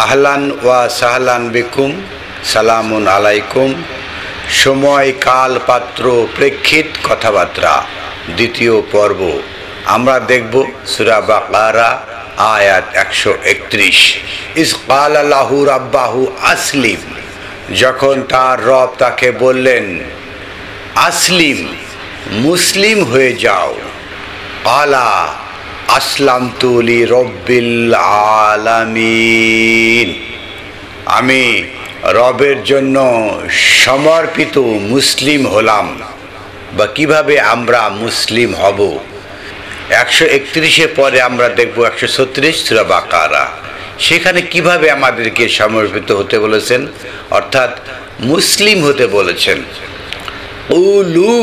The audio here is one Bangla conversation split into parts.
আহলান ওয়া সাহলান বিকুম, সালামুন আলাইকুম। সময়, কাল, পাত্র, প্রেক্ষিত, কথাবার্তা, দ্বিতীয় পর্ব। আমরা দেখব সূরা বাকারা আয়াত 131। ইস ক্বালা লাহু রাব্বাহু আসলিম, যখন তার রব তাকে বললেন আসলিম, মুসলিম হয়ে যাও। ক্বালা আসলামতু লিরাব্বিল আলামিন, আমি রবের জন্য সমর্পিত মুসলিম হলাম। বা কিভাবে আমরা মুসলিম হব? 131 পরে আমরা দেখব 136 সূরা বাকারা। সেখানে কিভাবে আমাদেরকে সমর্পিত হতে বলেছেন, অর্থাৎ মুসলিম হতে বলেছেন। উলু,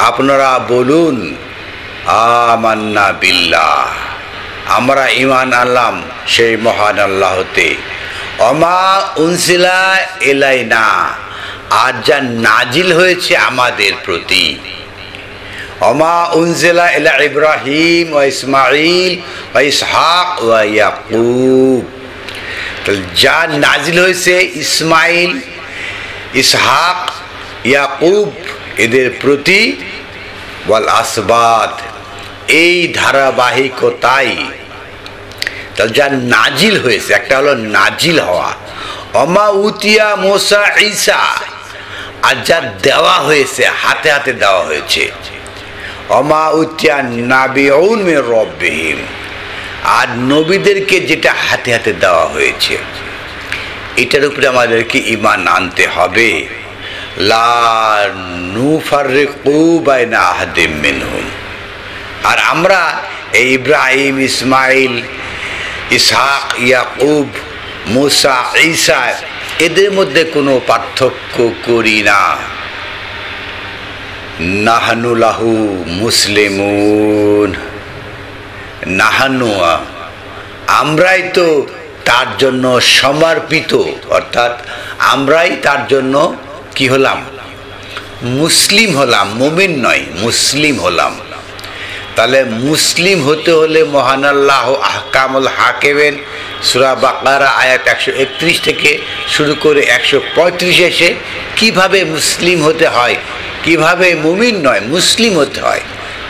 আপনারা বলুন, আমান্না বিল্লাহ, আমরা ঈমান আনলাম সেই মহান আল্লাহতে। অমা উনসিলা ইলাইনা, আর যা নাজিল হয়েছে আমাদের প্রতি। অমা উনজিলা ইলা ইব্রাহিম ওয়া ইসমাঈল ওয়া ইসহাক ওয়া ইয়াকুব, যা নাজিল হয়েছে ইসমাইল, ইসহাক, ইয়াকুব এদের প্রতি। ওয়াল আসবাত, এই ধারাবাহিকতাই তাহলে যা নাজিল হয়েছে। একটা হলো নাজিল হওয়া, অমা উতিয়া মুসা ঈসা, আর যা দেওয়া হয়েছে, হাতে হাতে দেওয়া হয়েছে। অমা উতিয়া নাবিউন মির রব্বিহিম, আর নবীদেরকে যেটা হাতে হাতে দেওয়া হয়েছে, এটার উপরে আমাদেরকে ঈমান আনতে হবে। লা নুফাররিকু বাইনা আহাদিম মিনহুম, আর আমরা এই ইব্রাহিম, ইসমাইল, ইসহাক, ইয়াকুব, মুসা, ঈসা এদের মধ্যে কোনো পার্থক্য করি না। নাহানু লাহু মুসলিমুন, নাহানু, আমরাই তো তার জন্য সমর্পিত, অর্থাৎ আমরাই তার জন্য কি হলাম? মুসলিম হলাম, মুমিন নয়, মুসলিম হলাম। তাহলে মুসলিম হতে হলে মহান আল্লাহ আহকামুল হাকিমিন সূরা বাকারা আয়াত 131 থেকে শুরু করে 135 এসে কিভাবে মুসলিম হতে হয়, কিভাবে মুমিন নয় মুসলিম হতে হয়,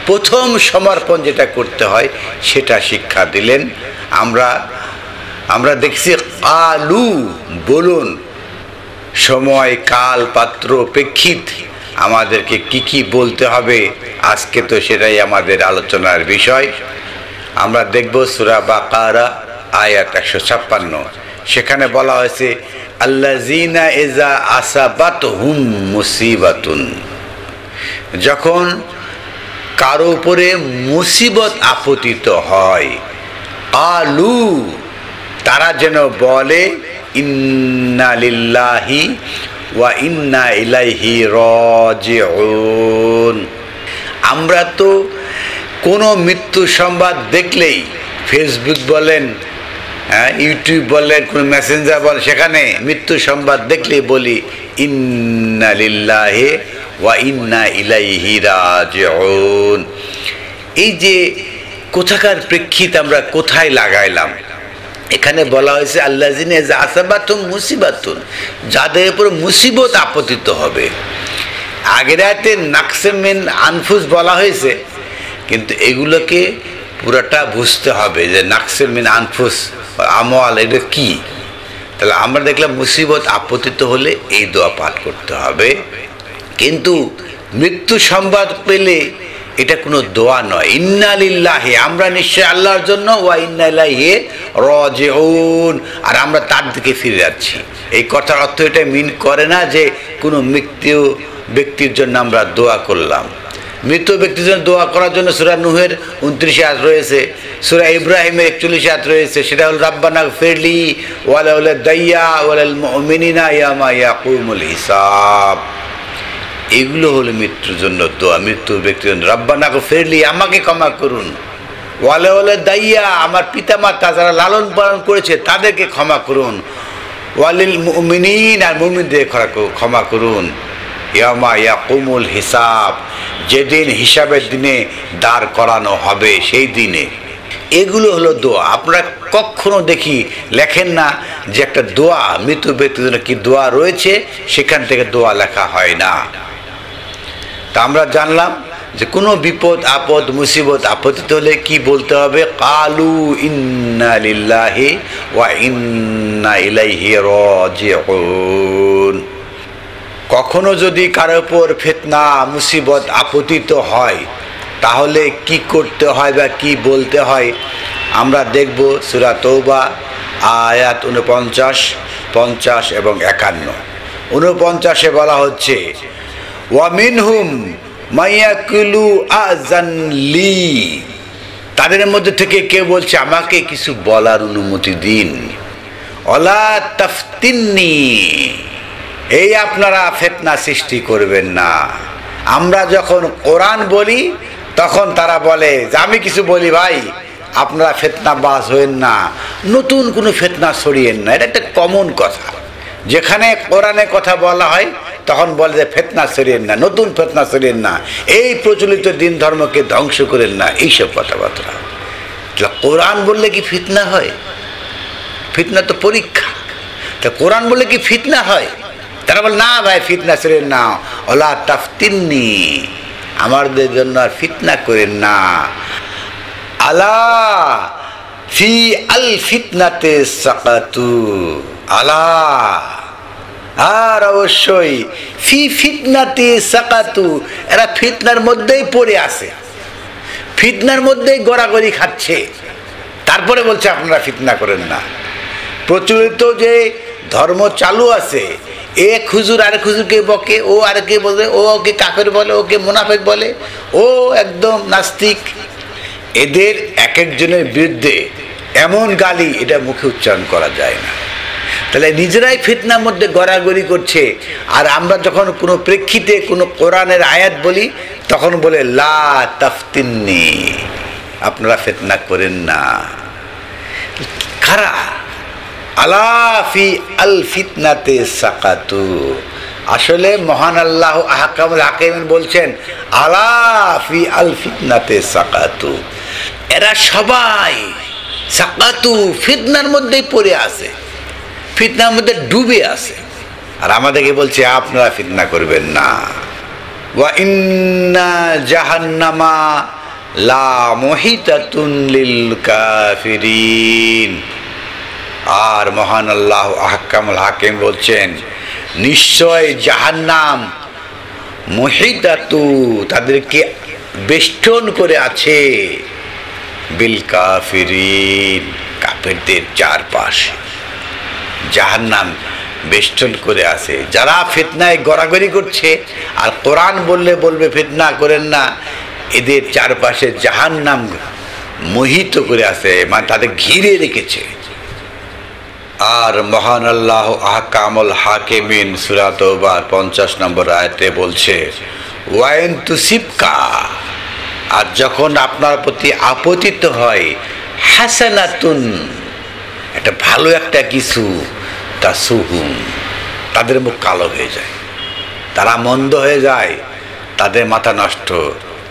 প্রথম সমর্পণ যেটা করতে হয় সেটা শিক্ষা দিলেন। আমরা দেখছি কালু, বলুন, সময়, কাল, পাত্র, প্রেক্ষিত আমাদেরকে কি কি বলতে হবে, আজকে তো সেটাই আমাদের আলোচনার বিষয়। আমরা দেখব সূরা বাকারা আয়াত 156, সেখানে বলা হয়েছে আল্লাযীনা ইযা আসাবাতহুম মুসিবাতুন, যখন কারো উপরে মুসিবত আপতিত হয়, আলু, তারা যেন বলে ইন্না লিল্লাহি ওয়া ইন্না ইলাইহি রাজিউন। আমরা তো কোনো মৃত্যু সংবাদ দেখলেই, ফেসবুক বলেন, ইউটিউব বলেন, কোনো মেসেঞ্জার বলেন, সেখানে মৃত্যু সংবাদ দেখলেই বলি ইন্না লিল্লাহি ওয়া ইন্না ইলাইহি রাজিউন। এই যে কোথাকার প্রেক্ষিত আমরা কোথায় লাগাইলাম? এখানে বলা হয়েছে আল্লাযীনা ইযা আসাবাতুহুম মুসিবাতুন, যাদের উপর মুসিবত আপতিত হবে। আগের আয়াতে নাকসে মিন আনফুস বলা হয়েছে, কিন্তু এগুলোকে পুরাটা বুঝতে হবে যে নাকসে মিন আনফুস আমওয়াল এটা কি। তাহলে আমরা দেখলাম মুসিবত আপতিত হলে এই দোয়া পাঠ করতে হবে। কিন্তু মৃত্যু সংবাদ পেলে এটা কোনো দোয়া নয়। ইন্না লিল্লাহি, আমরা নিশ্চয় আল্লাহর জন্য, ওয়া ইন্না ইলাইহি রাজিউন, আর আমরা তার দিকে ফিরে যাচ্ছি। এই কথার অর্থ এটা মিন করে না যে কোনো মৃত্যু ব্যক্তির জন্য আমরা দোয়া করলাম। মৃত ব্যক্তির জন্য দোয়া করার জন্য সূরা নূহের 29 আয়াত রয়েছে, সূরা ইব্রাহিমের 41 আয়াত রয়েছে, সেটা হল রাব্বানা গফিরলি ওয়া লাউলা দাইয়া ওয়াল মুমিনিনা ইয়ামা ইয়াকুমুল হিসাব। এগুলো হলো মৃত্যুর জন্য দোয়া। মৃত্যুর ব্যক্তির জন্য রাব্বানা গফিরলি, আমাকে ক্ষমা করুন, ওয়া লাউলা দাইয়া, আমার পিতামাতা যারা লালন পালন করেছে তাদেরকে ক্ষমা করুন, ওয়ালিল মুমিনিন, আর মুমিনদের ক্ষমা করুন, ইয়ামা ইয়াকুমুল হিসাব, যেদিন হিসাবের দিনে দাঁড় করানো হবে সেই দিনে। এগুলো হলো দোয়া। আপনারা কখনো দেখি লেখেন না যে একটা দোয়া মৃত ব্যক্তির জন্য কি দোয়া রয়েছে, সেখান থেকে দোয়া লেখা হয় না। তা আমরা জানলাম যে কোনো বিপদ আপদ মুসিবত আপত্তি হলে কি বলতে হবে, কালু ইন্না লিল্লাহি ওয়া ইন্না ইলাইহি রাজিউন। কখনো যদি কারোর উপর ফিতনা মুসিবত আপতিত হয় তাহলে কি করতে হয় বা কি বলতে হয় আমরা দেখব সূরা তওবা আয়াত 49, 50 এবং 51। 49-এ বলা হচ্ছে ওয়া মিনহুম মাইয়াকুলু আযানলি, তাদের মধ্যে থেকে কে বলছে আমাকে কিছু বলার অনুমতি দিন। ওয়ালা তাফতিননি, এই আপনারা ফিতনা সৃষ্টি করবেন না। আমরা যখন কোরআন বলি তখন তারা বলে যে আমি কিছু বলি ভাই আপনারা ফিতনাবাজ হয়েন না, নতুন কোনো ফিতনা ছড়িয়েন না। এটা একটা কমন কথা, যেখানে কোরআনে কথা বলা হয় তখন বলে যে ফিতনা ছড়িয়েন না, নতুন ফিতনা ছড়িয়েন না, এই প্রচলিত দিন ধর্মকে ধ্বংস করেন না, এইসব কথাবার্তা। কোরআন বললে কি ফিতনা হয়? ফিতনা তো পরীক্ষা। তা কোরআন বললে কি ফিতনা হয়? তারা বলে না ভাই ফিতনা ছড়িয়েন না, ওলা তাফতিননি, আমাদের জন্য আর ফিতনা করেন না। আলা ফি আল ফিতনাতে সাকাতু, আলা আর অবশ্যই ফি ফিতনাতে সাকাতু, এরা ফিতনার মধ্যেই পড়ে আছে, ফিতনার মধ্যেই গড়াগড়ি খাচ্ছে, তারপরে বলছে আপনারা ফিতনা করেন না। প্রচলিত যে ধর্ম চালু আছে, এক হুজুর আরেক হুজুরকে বকে, ও আরেকে বলে, ও ওকে কাফের বলে, ওকে মুনাফিক বলে, ও একদম নাস্তিক। এদের এক একজনের বিরুদ্ধে এমন গালি এটা মুখে উচ্চারণ করা যায় না। তাহলে নিজেরাই ফিতনার মধ্যে গড়াগড়ি করছে। আর আমরা যখন কোনো প্রেক্ষিতে কোনো কোরআনের আয়াত বলি তখন বলে লা তাফতিননি, আপনারা ফিতনা করেন না। খারা আলা ফি আল ফিতনাতে সাকাতু, আসলে মহান আল্লাহ আহকামুল হাকিম বলছেন আলা ফি আল ফিতনাতে সাকাতু, এরা সবাই সাকাতু ফিতনার মধ্যেই পড়ে আছে, ফিতনার মধ্যে ডুবে আছে। আর আমাদেরকে বলছে আপনারা ফিতনা করবেন না। ওয়া ইন্না জাহান্নামা লা মুহিতাতুন লিল কাফিরিন, আর মহান আল্লাহ আহকামুল হাকিম বলছেন নিশ্চয় জাহান্নাম মুহিতাতু, তাদেরকে বেষ্টন করে আছে, বিল কাফিরিন, কাফেরদের চারপাশে জাহান্নাম বেষ্টন করে আছে। যারা ফিতনায় গড়াগড়ি করছে আর কোরআন বললে বলবে ফিতনা করেন না, এদের চারপাশে জাহান্নাম মোহিত করে আছে, মানে তাদের ঘিরে রেখেছে। আর মহান আল্লাহ আহকামুল হাকিমিন সূরা তাওবার 50 নম্বর আয়াতে বলছে ওয়াইন তুসিবকা, আর যখন আপনার প্রতি আপতিত হয় হাসানাতুন, একটা ভালো একটা কিছু, তাসুহুম, তাদের মুখ কালো হয়ে যায়, তারা মন্দ হয়ে যায়, তাদের মাথা নষ্ট,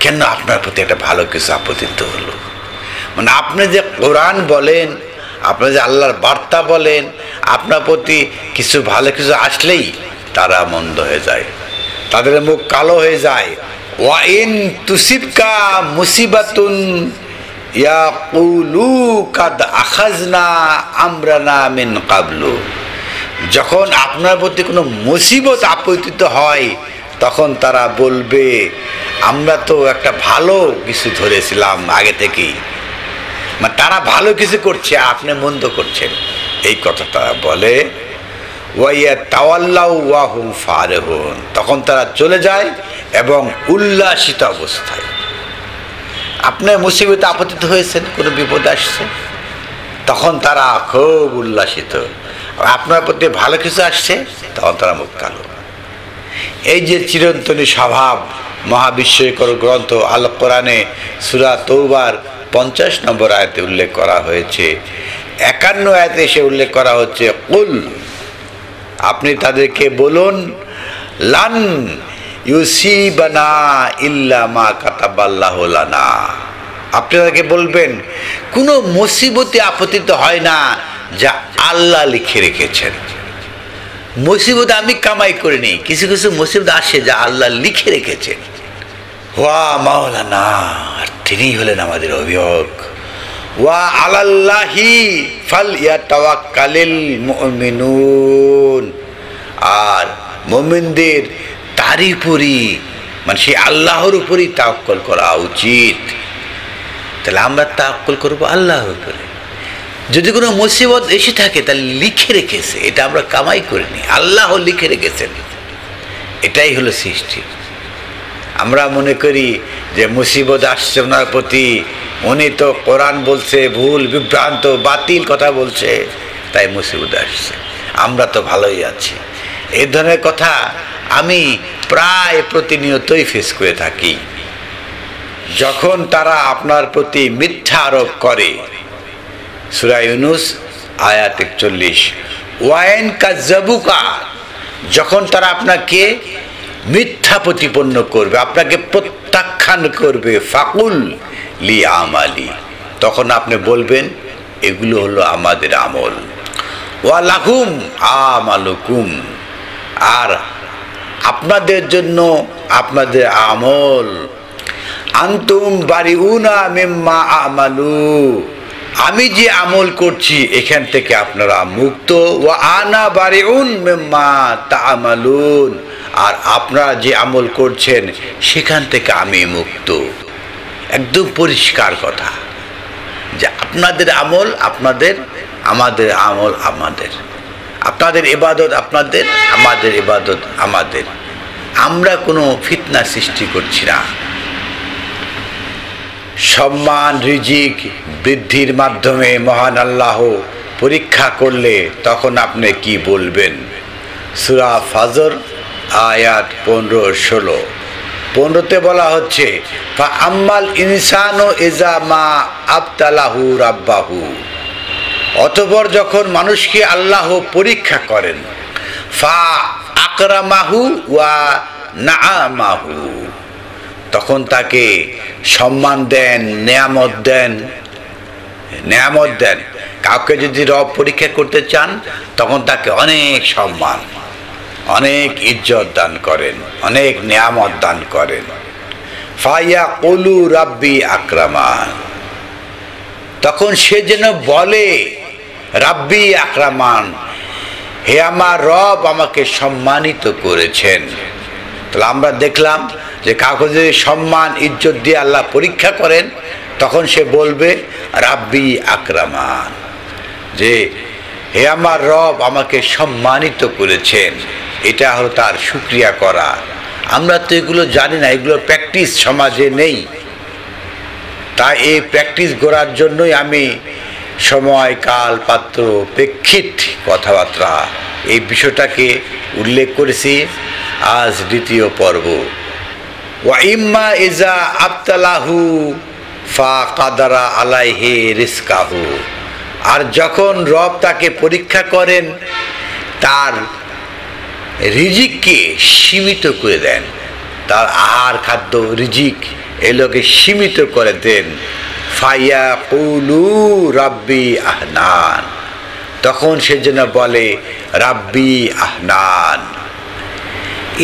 কেন আপনার প্রতি একটা ভালো কিছু আপতিত হলো। মানে আপনি যে কোরআন বলেন, আপনি যে আল্লাহর বার্তা বলেন, আপনার প্রতি কিছু ভালো কিছু আসলেই তারা মন্দ হয়ে যায়, তাদের মুখ কালো হয়ে যায়। ওয়াইন তুসিবকা মুসিবাতুন ইয়াকুলু কাদ আখাজনা আমরানা মিন কাবলু, যখন আপনার প্রতি কোনো মুসিবত আপতিত হয় তখন তারা বলবে আমরা তো একটা ভালো কিছু ধরেছিলাম আগে থেকেই, মানে তারা ভালো কিছু করছে আপনি মন্দ করছেন, এই কথা তারা বলে। ওয়াইয়া তাওয়াল্লাউ ওয়া হুম ফারিহুন, তখন তারা চলে যায় এবং উল্লাসিত অবস্থায়। আপনি মুসিবতে আপতিত হয়েছেন, কোনো বিপদ আসছে, তখন তারা খুব উল্লাসিত, আপনার প্রতি ভালো কিছু আসছে তখন তারা মুখ কালো। এই যে চিরন্তনী স্বভাব মহাবিস্ময়কর গ্রন্থ আল কোরআনে সূরা তাওবার 50 নম্বর আয়াতে উল্লেখ করা হয়েছে। 51 আয়াতে এসে উল্লেখ করা হচ্ছে কুল, আপনি তাদেরকে বলুন লান ইউসিবানা ইল্লা মা কাতাবাল্লাহু লানা, আপনাদেরকে বলবেন কোনো মুসিবতে আপতিত হয় না যা আল্লাহ লিখে রেখেছেন। মুসিবত আমি কামাই করিনি, কিছু কিছু মুসিবত আসে যা আল্লাহ লিখে রেখেছেন। ওয়া মাওলানা, আর তিনি হলেন আমাদের অভিভাবক। ওয়া আলাল্লাহি ফালইয়াতাওয়াক্কালিল মুমিনুন, আর মুমিনদের তারই উপরই, মানে সেই আল্লাহর উপরই তাওয়াক্কুল করা উচিত। তাহলে আমরা তাওয়াক্কুল করব আল্লাহর উপরে। যদি কোনো মুসিবত এসে থাকে তাহলে লিখে রেখেছে, এটা আমরা কামাই করিনি, আল্লাহ লিখে রেখেছেন। এটাই হলো সৃষ্টি। আমরা মনে করি যে মুসিবত আসছে ওনার প্রতি, উনি তো কোরআন বলছে ভুল, বিভ্রান্ত, বাতিল কথা বলছে, তাই মুসিবত আসছে, আমরা তো ভালোই আছি। এই ধরনের কথা আমি প্রায় প্রতিনিয়তই ফেস করে থাকি। যখন তারা আপনার প্রতি মিথ্যা আরোপ করে, সূরা ইউনূস আয়াত 41, ওয়াইন কাযাবুকা, যখন তারা আপনাকে মিথ্যা প্রতিপন্ন করবে, আপনাকে প্রত্যাখ্যান করবে, ফাকুল লি আমালি, তখন আপনি বলবেন এগুলো হলো আমাদের আমল। ওয়া লাহুম আমালুকুম, আর আপনাদের জন্য আপনাদের আমল। আনতুম বারিউনা মিম্মা আমালু, আমি যে আমল করছি এখান থেকে আপনারা মুক্ত। ওয়া আনা বারিউন মিম্মা তা'মালুন, আর আপনারা যে আমল করছেন সেখান থেকে আমি মুক্ত। একদম পরিষ্কার কথা যে আপনাদের আমল আপনাদের, আমাদের আমল আমাদের, আপনাদের ইবাদত আপনাদের, আমাদের ইবাদত আমাদের। আমরা কোনো ফিতনা সৃষ্টি করছি না। সম্মান রিজিক বৃদ্ধির মাধ্যমে মহান আল্লাহ পরীক্ষা করলে তখন আপনি কি বলবেন? সূরা ফাজর আয়াত 15-16। 15তে বলা হচ্ছে ফা আম্মাল ইনসানু ইজা মা আবতালাহু রাব্বাহু, অতঃপর যখন মানুষকে আল্লাহ পরীক্ষা করেন, ফা আকরামাহু ওয়া নাআমাহু, তখন তাকে সম্মান দেন, নেয়ামত দেন, নেয়ামত দেন। কাউকে যদি রব পরীক্ষা করতে চান তখন তাকে অনেক সম্মান, অনেক ইজ্জত দান করেন, অনেক নেয়ামত দান করেন। ফায়াকুলু রাব্বি আকরামান, তখন সে যেন বলে রাব্বি আকরামান, হে আমার রব আমাকে সম্মানিত করেছেন। তাহলে আমরা দেখলাম যে কাউকে যদি সম্মান ইজ্জত দিয়ে আল্লাহ পরীক্ষা করেন তখন সে বলবে রাব্বি আকরামান, যে হে আমার রব আমাকে সম্মানিত করেছেন। এটা হলো তার শুকরিয়া করা। আমরা তো এগুলো জানি না, এগুলো প্র্যাকটিস সমাজে নেই। তাই এই প্র্যাকটিস করার জন্যই আমি সময়, কাল, পাত্র, প্রেক্ষিত কথাবার্তা এই বিষয়টাকে উল্লেখ করেছি আজ দ্বিতীয় পর্ব। ওয়া ইম্মা ইজা আবতালাহু ফা কাদারা আলাইহি রিজকাহু, আর যখন রব তাকে পরীক্ষা করেন তার রিজিককে সীমিত করে দেন, তার আহার খাদ্য রিজিক এগুলোকে সীমিত করে দেন, ফায়াকুলু রাব্বি আহনান, তখন সে যেন বলে রাব্বি আহনান।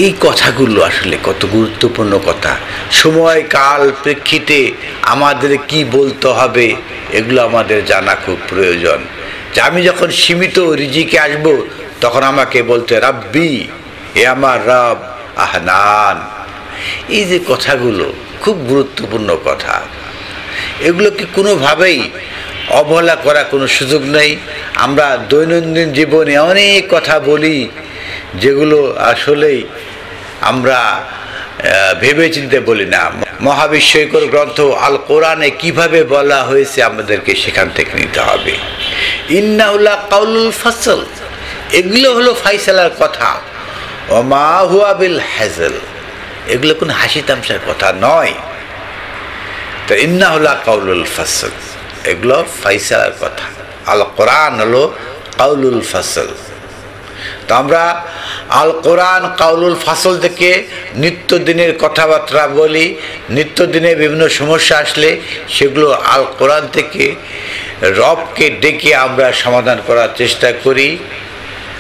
এই কথাগুলো আসলে কত গুরুত্বপূর্ণ কথা। সময়, কাল, প্রেক্ষিতে আমাদের কি বলতে হবে এগুলো আমাদের জানা খুব প্রয়োজন। যে আমি যখন সীমিত রিজিকে আসব তখন আমাকে বলতে রাব্বি, এ আমার রব আহনান। এই যে কথাগুলো খুব গুরুত্বপূর্ণ কথা, এগুলোকে কোনোভাবেই অবহেলা করার কোনো সুযোগ নেই। আমরা দৈনন্দিন জীবনে অনেক কথা বলি যেগুলো আসলেই আমরা ভেবে চিন্তে বলি না। মহাবিশ্বকর গ্রন্থ আল কোরআনে কিভাবে বলা হয়েছে আমাদেরকে সেখান থেকে নিতে হবে। ইন্নাহুলা কাউলুল ফাসল, এগুলো হলো ফাইসালার কথা। ওমা হুয়া বিল হাজল, এগুলো কোনো হাসি তামসার কথা নয়। তো ইন্নাহুলা কাউলুল ফাসল, এগুলো ফাইসালার কথা। আল কোরআন হলো কাউলুল ফাসল। তো আমরা আল কোরআন কাউলুল ফাসল থেকে নিত্যদিনের কথাবার্তা বলি, নিত্যদিনে বিভিন্ন সমস্যা আসলে সেগুলো আল কোরআন থেকে রবকে ডেকে আমরা সমাধান করার চেষ্টা করি।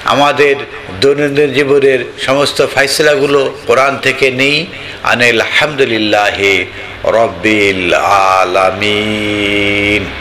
আমাদের দৈনন্দিন জীবনের সমস্ত ফাইসলাগুলো কোরআন থেকে নেই। আলহামদুলিল্লাহি রব্বিল আলামিন।